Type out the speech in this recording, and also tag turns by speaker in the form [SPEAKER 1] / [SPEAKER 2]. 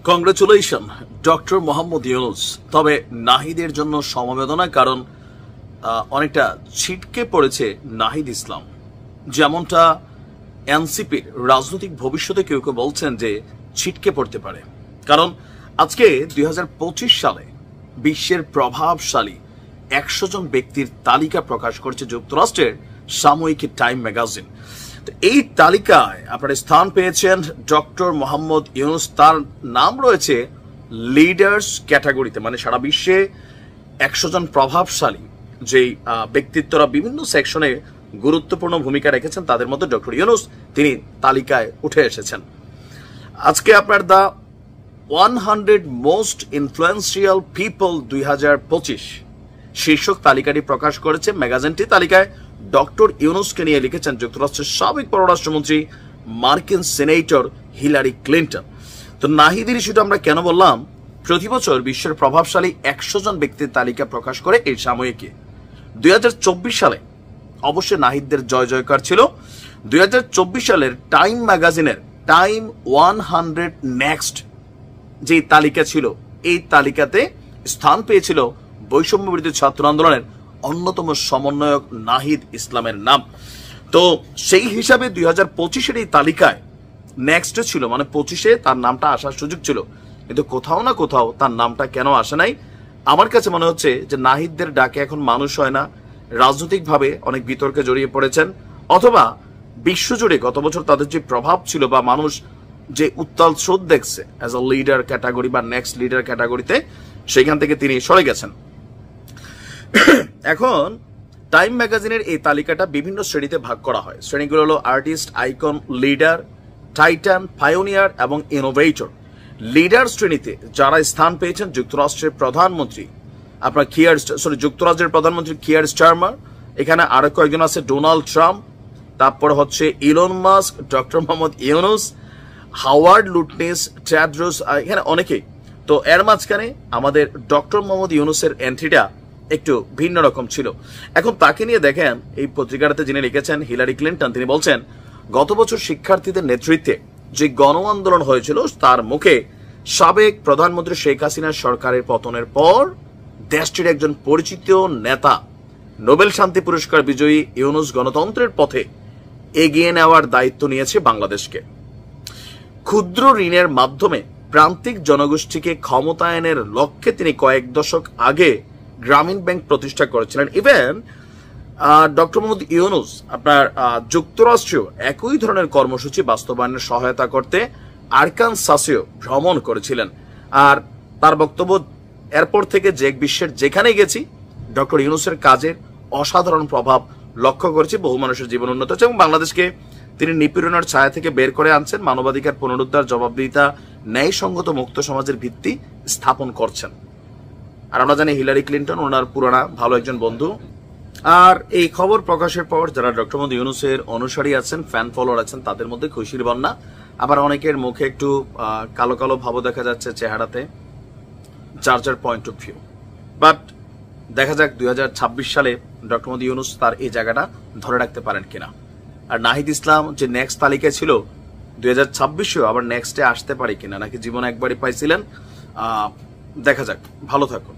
[SPEAKER 1] Congratulation doctor Mohammad Yunus. তবে নাহিদের জন্য সমবেদনা, কারণ অনেকটা ছিটকে পড়েছে নাহিদ ইসলাম। যেমনটা এনসিপির রাজনৈতিক ভবিষ্যতে কেউ কেউ বলছেন যে ছিটকে পড়তে পারে, কারণ আজকে 2025 সালে বিশ্বের প্রভাবশালী 100 জন ব্যক্তির তালিকা প্রকাশ করেছে যুক্তরাষ্ট্রের সাময়িক টাইম ম্যাগাজিন। এই তালিকায় আপনারা স্থান পেয়েছেন ডক্টর মোহাম্মদ ইউনুস। তার নাম রয়েছে লিডার্স ক্যাটাগরিতে, মানে সারা বিশ্বে 100 জন প্রভাবশালী যেই ব্যক্তিত্বরা বিভিন্ন সেকশনে গুরুত্বপূর্ণ ভূমিকা রেখেছেন, তাদের মধ্যে ডক্টর ইউনুস তিনি তালিকায় উঠে এসেছেন। আজকে আপনার দা 100 মোস্ট ইনফ্লুয়েন্সিয়াল পিপল 2025 শীর্ষক তালিকাটি প্রকাশ করেছে ম্যাগাজিনটি। তালিকায় ডক্টর ইউনুসকে নিয়ে লিখেছেন যুক্তরাষ্ট্রের সাবেক পররাষ্ট্রমন্ত্রী মার্কিন সিনেটর হিলারি ক্লিন্টন। তো নাহিদের ইস্যুটা আমরা কেন বললাম? প্রতি বছর বিশ্বের প্রভাবশালী 100 জন ব্যক্তির তালিকা প্রকাশ করে এই সাময়িকী। 2024 সালে অবশ্যই নাহিদদের জয় জয়কার ছিল। 2024 সালের টাইম ম্যাগাজিনের টাইম 100 নেক্সট যে তালিকা ছিল, এই তালিকাতে স্থান পেয়েছিল বৈষম্য বিরোধী ছাত্র আন্দোলনের অন্যতম সমন্বয়ক নাহিদ ইসলামের নাম। তো সেই হিসাবে 2025-এর এই তালিকায় নেক্সট ছিল, মানে 25-এ তার নামটা আসার সুযোগ ছিল, কিন্তু কোথাও না কোথাও তার নামটা কেন আসে নাই? আমার কাছে মনে হচ্ছে যে নাহিদদের ডাকে এখন মানুষ হয় না, রাজনৈতিকভাবে অনেক বিতর্কে জড়িয়ে পড়েছেন, অথবা বিশ্বজুড়ে গত বছর তাদের যে প্রভাব ছিল বা মানুষ যে উত্তাল স্রোত দেখছে অ্যাজ আ লিডার ক্যাটাগরি বা নেক্সট লিডার ক্যাটাগরিতে, সেখান থেকে তিনি সরে গেছেন। এখন টাইম ম্যাগাজিনের এই তালিকাটা বিভিন্ন শ্রেণীতে ভাগ করা হয়। শ্রেণীগুলো হলো artist, icon, leader, Titan, pioneer এবং ইনোভেটর। লিডার শ্রেণীতে যারা স্থান পেয়েছেন যুক্তরাষ্ট্রের প্রধানমন্ত্রী যুক্তরাজ্যের প্রধানমন্ত্রী কিয়ার স্টারমার, এখানে আরো কয়েকজন আছে, ডোনাল্ড ট্রাম্প, তারপর হচ্ছে Elon Musk, doctor Mohammad Yunus, Howard Lutnick, Tedros, এখানে অনেকেই। তো এর মাঝখানে আমাদের ডক্টর মোহাম্মদ ইউনুসের এন্ট্রিটা একটু ভিন্ন রকম ছিল। এখন তাকে নিয়ে দেখেন এই পত্রিকাটাতে যিনি লিখেছেন হিলারি ক্লিন্টন, তিনি বলছেন গত বছর শিক্ষার্থীদের নেতৃত্বে যে গণ আন্দোলন হয়েছিল তার মুখে সাবেক প্রধানমন্ত্রী শেখ হাসিনার সরকারের পতনের পর দেশটির একজন পরিচিত নেতা, নোবেল শান্তি পুরস্কার বিজয়ী ইউনুস গণতন্ত্রের পথে এগিয়ে নেওয়ার দায়িত্ব নিয়েছে বাংলাদেশকে। ক্ষুদ্র ঋণের মাধ্যমে প্রান্তিক জনগোষ্ঠীকে ক্ষমতায়নের লক্ষ্যে তিনি কয়েক দশক আগে গ্রামীণ ব্যাংক প্রতিষ্ঠা করেছিলেন। ইভেন ডক্টর মোহাম্মদ ইউনুস আপনার যুক্তরাষ্ট্রীয় একই ধরনের কর্মসূচি বাস্তবায়নের সহায়তা করতে আরকানসাসেও ভ্রমণ করেছিলেন। আর তার বক্তব্য, এরপর থেকে যে বিশ্বের যেখানে গেছি ডক্টর ইউনুসের কাজের অসাধারণ প্রভাব লক্ষ্য করেছি, বহু মানুষের জীবন উন্নত হচ্ছে এবং বাংলাদেশকে তিনি নিপীড়নের ছায়া থেকে বের করে আনছেন, মানবাধিকার পুনরুদ্ধার, জবাবদিহিতা, ন্যায়সঙ্গত মুক্ত সমাজের ভিত্তি স্থাপন করছেন। আর আমরা জানি হিলারি ক্লিন্টন ওনার পুরানা ভালো একজন বন্ধু। আর এই খবর প্রকাশের পর যারা ডক্টর মোহাম্মদ ইউনুসের অনুসারী আছেন, ফ্যান ফলোয়ার আছেন, তাদের মধ্যে খুশির বন্যা। আবার অনেকের মুখে একটু কালো কালো ভাবও দেখা যাচ্ছে চেহারাতে, যার যার পয়েন্ট অফ ভিউ। বাট দেখা যাক 2026 সালে ডক্টর মোহাম্মদ ইউনুস তার এই জায়গাটা ধরে রাখতে পারেন কিনা। আর নাহিদ ইসলাম যে নেক্সট তালিকায় ছিল 2026-এও আবার নেক্সটে আসতে পারে কিনা, নাকি জীবনে একবারই পাইছিলেন। দেখা যাক, ভালো থাকুন।